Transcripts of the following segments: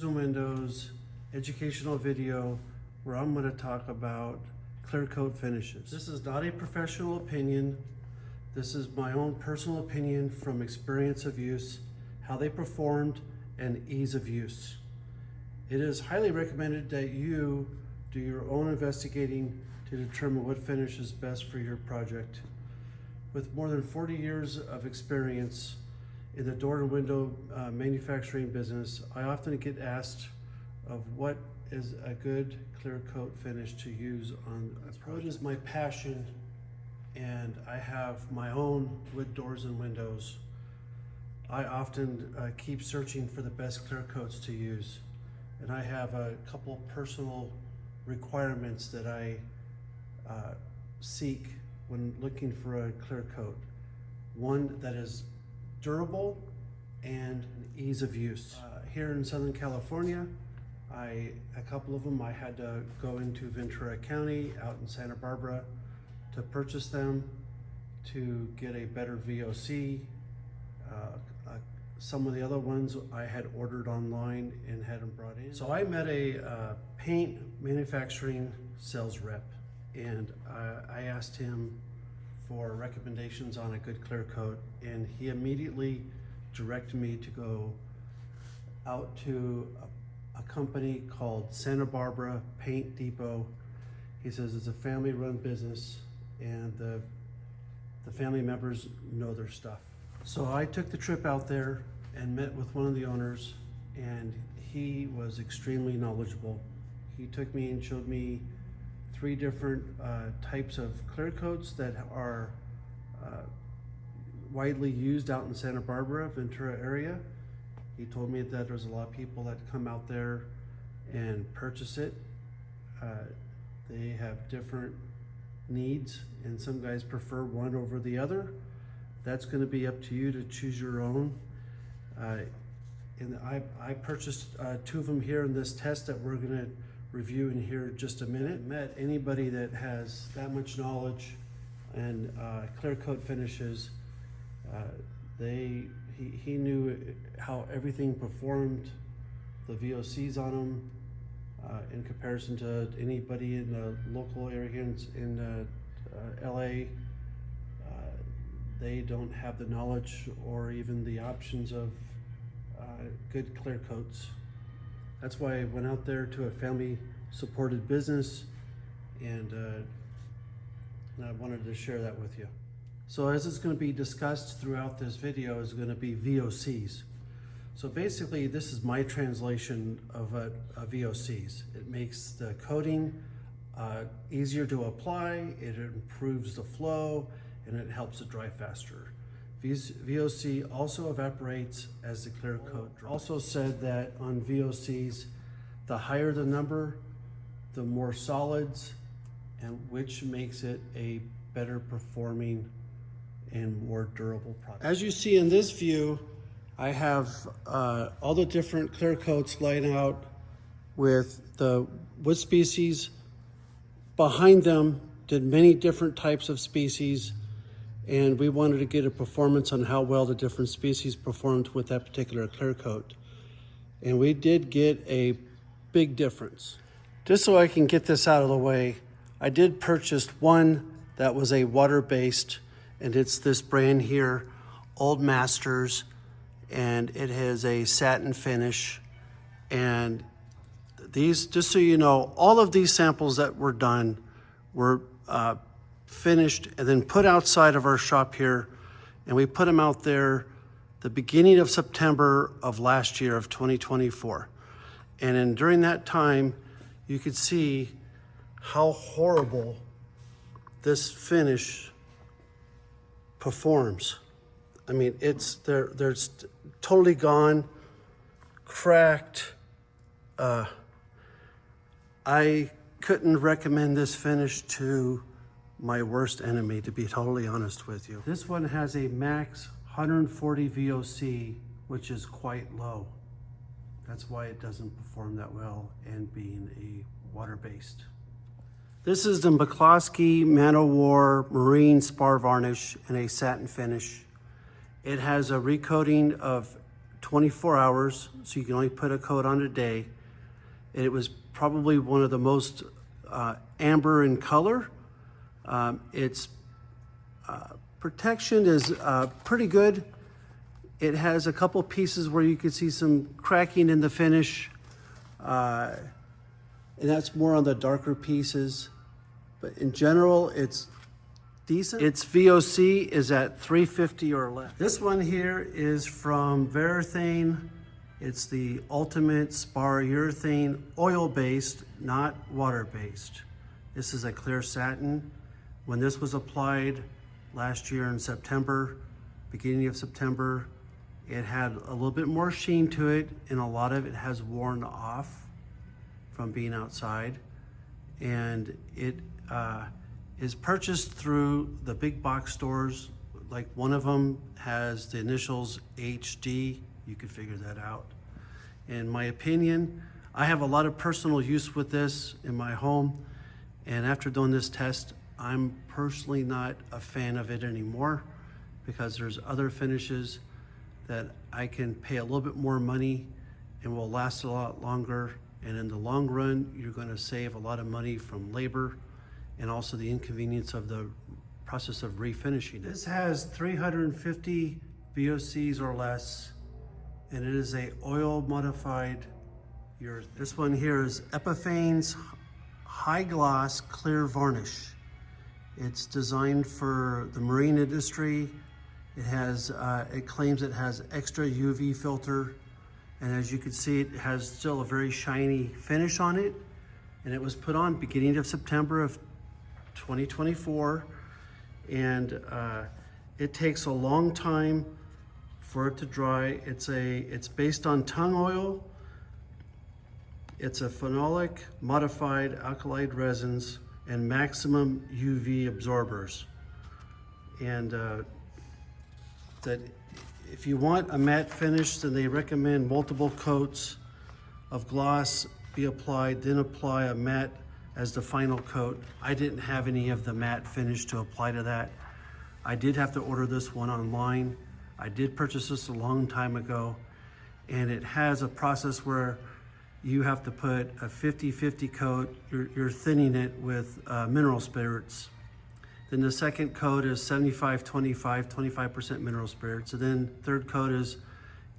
and Windows educational video where I'm going to talk about clear coat finishes. This is not a professional opinion. This is my own personal opinion from experience of use, how they performed, and ease of use. It is highly recommended that you do your own investigating to determine what finish is best for your project. With more than 40 years of experience in the door and window manufacturing business, I often get asked of what is a good clear coat finish to use on a project. Wood is my passion, and I have my own wood doors and windows. I often keep searching for the best clear coats to use, and I have a couple personal requirements that I seek when looking for a clear coat. One that is durable and ease of use. Here in Southern California, a couple of them I had to go into Ventura County out in Santa Barbara to purchase them to get a better VOC. Some of the other ones I had ordered online and had them brought in. So I met a paint manufacturing sales rep, and I asked him for recommendations on a good clear coat, and he immediately directed me to go out to a company called Santa Barbara Paint Depot. He says it's a family-run business, and the family members know their stuff. So I took the trip out there and met with one of the owners, and he was extremely knowledgeable. He took me and showed me 3 different types of clear coats that are widely used out in Santa Barbara, Ventura area. He told me that there's a lot of people that come out there and purchase it. They have different needs, and some guys prefer one over the other. That's going to be up to you to choose your own. And I purchased 2 of them here in this test that we're going to review in here in just a minute. Met anybody that has that much knowledge and clear coat finishes. He knew how everything performed, the VOCs on them, in comparison to anybody in the local area here in LA. They don't have the knowledge or even the options of good clear coats. That's why I went out there to a family supported business, and I wanted to share that with you. So as it's going to be discussed throughout this video is going to be VOCs. So basically this is my translation of VOCs. It makes the coating easier to apply, it improves the flow, and it helps it dry faster. VOC also evaporates as the clear coat dries. Also said that on VOCs, the higher the number, the more solids, and which makes it a better performing and more durable product. As you see in this view, I have all the different clear coats laid out with the wood species. Behind them did many different types of species, and we wanted to get a performance on how well the different species performed with that particular clear coat. And we did get a big difference. Just so I can get this out of the way, I did purchase one that was a water-based, and it's this brand here, Old Masters, and it has a satin finish. And these, just so you know, all of these samples that were done were finished and then put outside of our shop here, and we put them out there the beginning of September of last year of 2024. And during that time, you could see how horrible this finish performs. I mean, they're totally gone, cracked. I couldn't recommend this finish to my worst enemy, to be totally honest with you. This one has a max 140 VOC, which is quite low. That's why it doesn't perform that well, and being a water-based. This is the McCloskey Man-O-War Marine Spar Varnish in a satin finish. It has a recoating of 24 hours, so you can only put a coat on a day. And it was probably one of the most amber in color. Its protection is pretty good. It has a couple pieces where you can see some cracking in the finish. And that's more on the darker pieces. But in general, it's decent. Its VOC is at 350 or less. This one here is from Varathane. It's the Ultimate Spar Urethane, oil-based, not water-based. This is a clear satin. When this was applied last year in September, beginning of September, it had a little bit more sheen to it, and a lot of it has worn off from being outside. And it is purchased through the big box stores. Like one of them has the initials HD. You could figure that out. In my opinion, I have a lot of personal use with this in my home. And after doing this test, I'm personally not a fan of it anymore because there's other finishes that I can pay a little bit more money and will last a lot longer. And in the long run, you're gonna save a lot of money from labor and also the inconvenience of the process of refinishing. This has 350 VOCs or less, and it is a oil modified urethane. This one here is Epiphane's High Gloss Clear Varnish. It's designed for the marine industry. It has, it claims it has extra UV filter, and as you can see, it has still a very shiny finish on it. And it was put on beginning of September of 2024, and it takes a long time for it to dry. It's based on tung oil. It's a phenolic modified alkali resins and maximum UV absorbers. And that if you want a matte finish, then they recommend multiple coats of gloss be applied, then apply a matte as the final coat. I didn't have any of the matte finish to apply to that. I did have to order this one online. I did purchase this a long time ago, and it has a process where you have to put a 50-50 coat. You're thinning it with mineral spirits. Then the second coat is 75-25, 25% mineral spirits. And then third coat is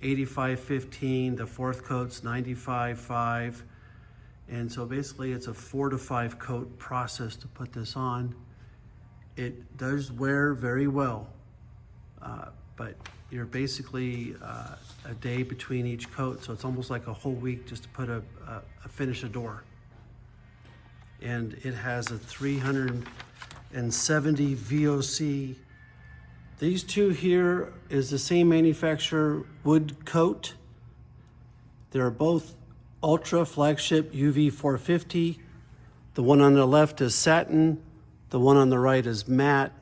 85-15. The fourth coat's 95-5. And so basically it's a 4 to 5 coat process to put this on. It does wear very well, but you're basically a day between each coat. So it's almost like a whole week just to put a finish a door. And it has a 370 VOC. These two here is the same manufacturer, Wood Coat. They're both Ultra Flagship UV 450. The one on the left is satin. The one on the right is matte.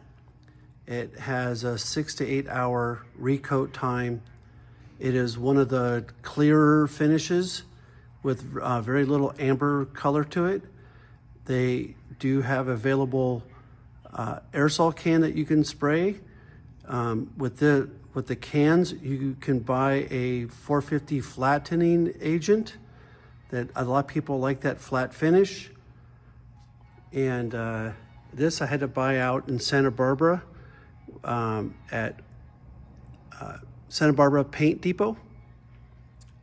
It has a 6 to 8 hour recoat time. It is one of the clearer finishes with very little amber color to it. They do have available aerosol can that you can spray. With the cans, you can buy a 450 flattening agent. That a lot of people like that flat finish. And this I had to buy out in Santa Barbara at Santa Barbara Paint Depot.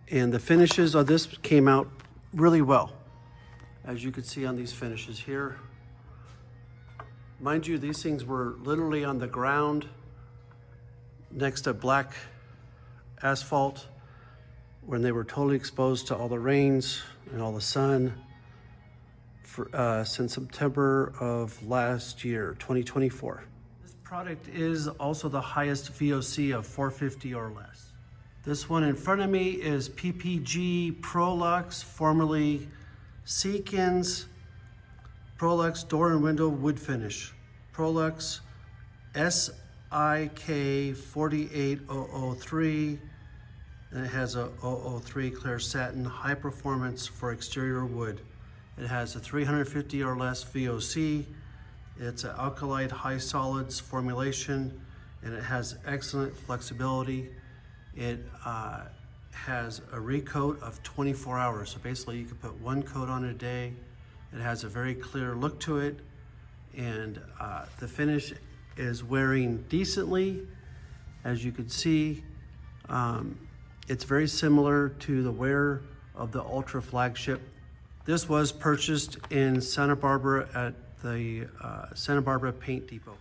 And the finishes of this came out really well, as you can see on these finishes here. Mind you, these things were literally on the ground next to black asphalt when they were totally exposed to all the rains and all the sun since September of last year, 2024. This product is also the highest VOC of 450 or less. This one in front of me is PPG Prolux, formerly Seekins Prolux Door and Window Wood Finish. Prolux SIK 48003. And it has a 003 clear satin, high performance for exterior wood. It has a 350 or less VOC. It's an alkali high solids formulation, and it has excellent flexibility. It has a recoat of 24 hours. So basically you can put one coat on a day. It has a very clear look to it, and the finish is wearing decently. As you can see, it's very similar to the wear of the Ultra flagship. This was purchased in Santa Barbara at the Santa Barbara Paint Depot.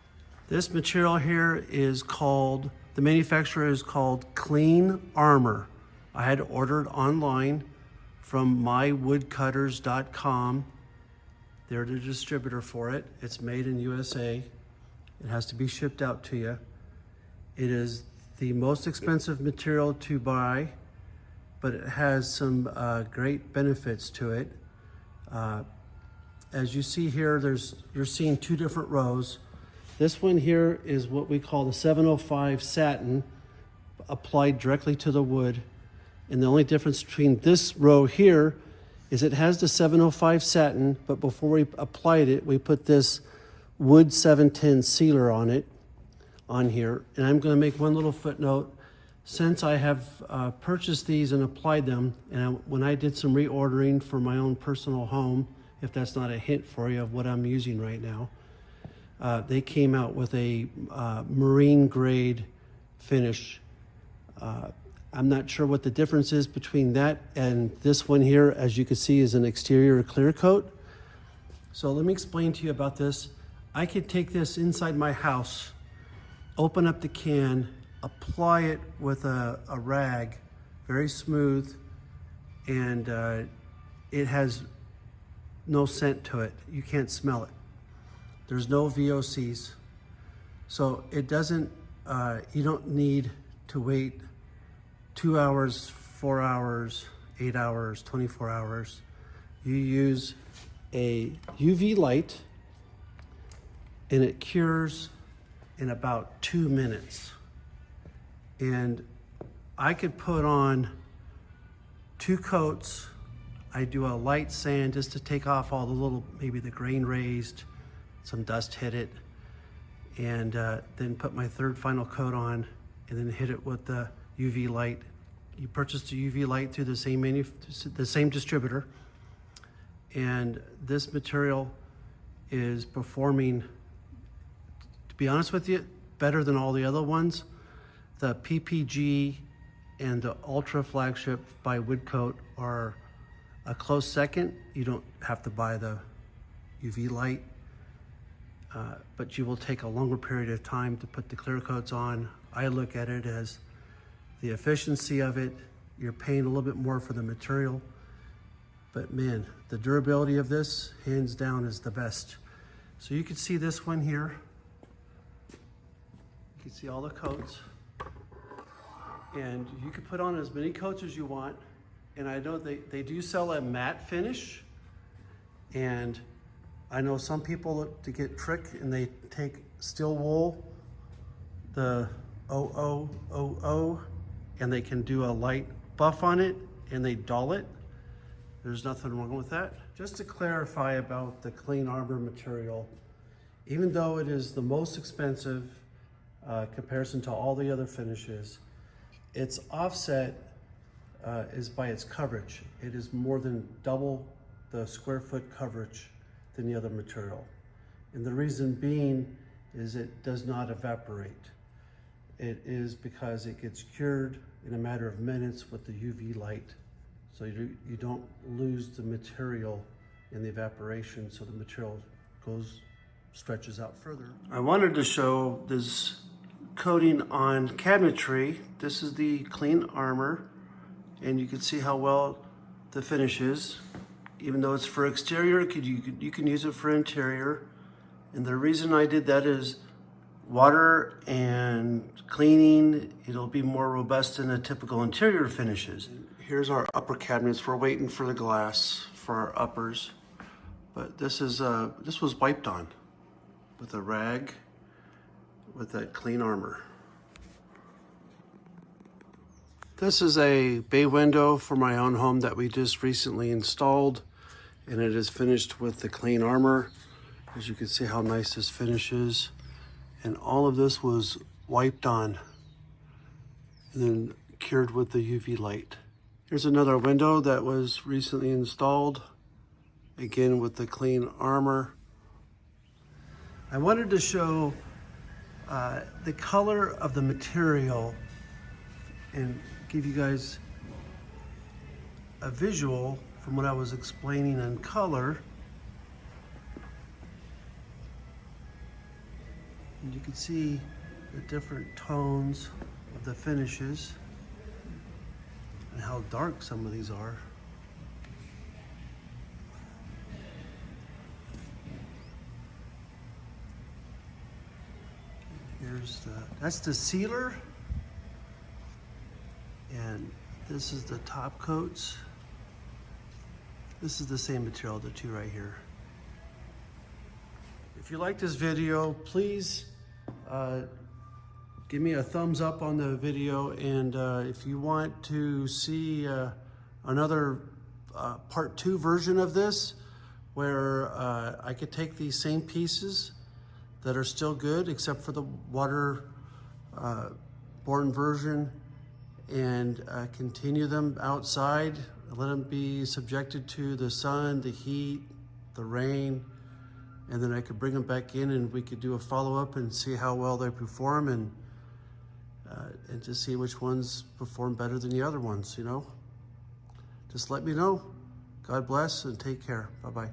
This material here is called, the manufacturer is called Clean Armor. I had ordered online from mywoodcutters.com. They're the distributor for it. It's made in USA. It has to be shipped out to you. It is the most expensive material to buy, but it has some great benefits to it. As you see here, you're seeing two different rows. This one here is what we call the 705 satin, applied directly to the wood. And the only difference between this row here is it has the 705 satin, but before we applied it, we put this wood 710 sealer on it, on here. And I'm gonna make one little footnote. Since I have purchased these and applied them, and when I did some reordering for my own personal home, if that's not a hint for you of what I'm using right now, they came out with a marine grade finish. I'm not sure what the difference is between that and this one here. As you can see, is an exterior clear coat. So let me explain to you about this. I could take this inside my house, open up the can, apply it with a rag, very smooth, and it has no scent to it. You can't smell it. There's no VOCs. So it doesn't, you don't need to wait 2 hours, 4 hours, 8 hours, 24 hours. You use a UV light and it cures in about 2 minutes. And I could put on 2 coats. I do a light sand just to take off all the little, maybe the grain raised, some dust hit it, and then put my third final coat on and then hit it with the UV light. You purchased a UV light through the same distributor, and this material is performing, to be honest with you, better than all the other ones. The PPG and the Ultra flagship by Woodcoat are a close second. You don't have to buy the UV light, but you will take a longer period of time to put the clear coats on. I look at it as the efficiency of it. You're paying a little bit more for the material, but man, the durability of this, hands down, is the best. So you can see this one here. You can see all the coats, and you can put on as many coats as you want. And I know they do sell a matte finish, and I know some people to get tricked and they take steel wool, the 0000, and they can do a light buff on it and they dull it. There's nothing wrong with that. Just to clarify about the Clean Armor material, even though it is the most expensive comparison to all the other finishes, its offset is by its coverage. It is more than double the square foot coverage than the other material. And the reason being is it does not evaporate. It is because it gets cured in a matter of minutes with the UV light. So you don't lose the material in the evaporation, so the material stretches out further. I wanted to show this coating on cabinetry. This is the Clean Armor, and you can see how well the finish is. Even though it's for exterior, you can use it for interior. And the reason I did that is water and cleaning, it'll be more robust than the typical interior finishes. Here's our upper cabinets. We're waiting for the glass for our uppers. But this was wiped on with a rag with that Clean Armor. This is a bay window for my own home that we just recently installed, and it is finished with the Clean Armor. As you can see how nice this finish is. And all of this was wiped on and then cured with the UV light. Here's another window that was recently installed, again with the clean armor. I wanted to show the color of the material and give you guys a visual from what I was explaining on color. And you can see the different tones of the finishes and how dark some of these are. That's the sealer, and this is the top coats. This is the same material, the two right here. If you like this video, please give me a thumbs up on the video, and if you want to see another part 2 version of this, where I could take these same pieces that are still good except for the water borne version and continue them outside, let them be subjected to the sun, the heat, the rain, and then I could bring them back in and we could do a follow-up and see how well they perform, and to see which ones perform better than the other ones, you know? Just let me know. God bless and take care. Bye-bye.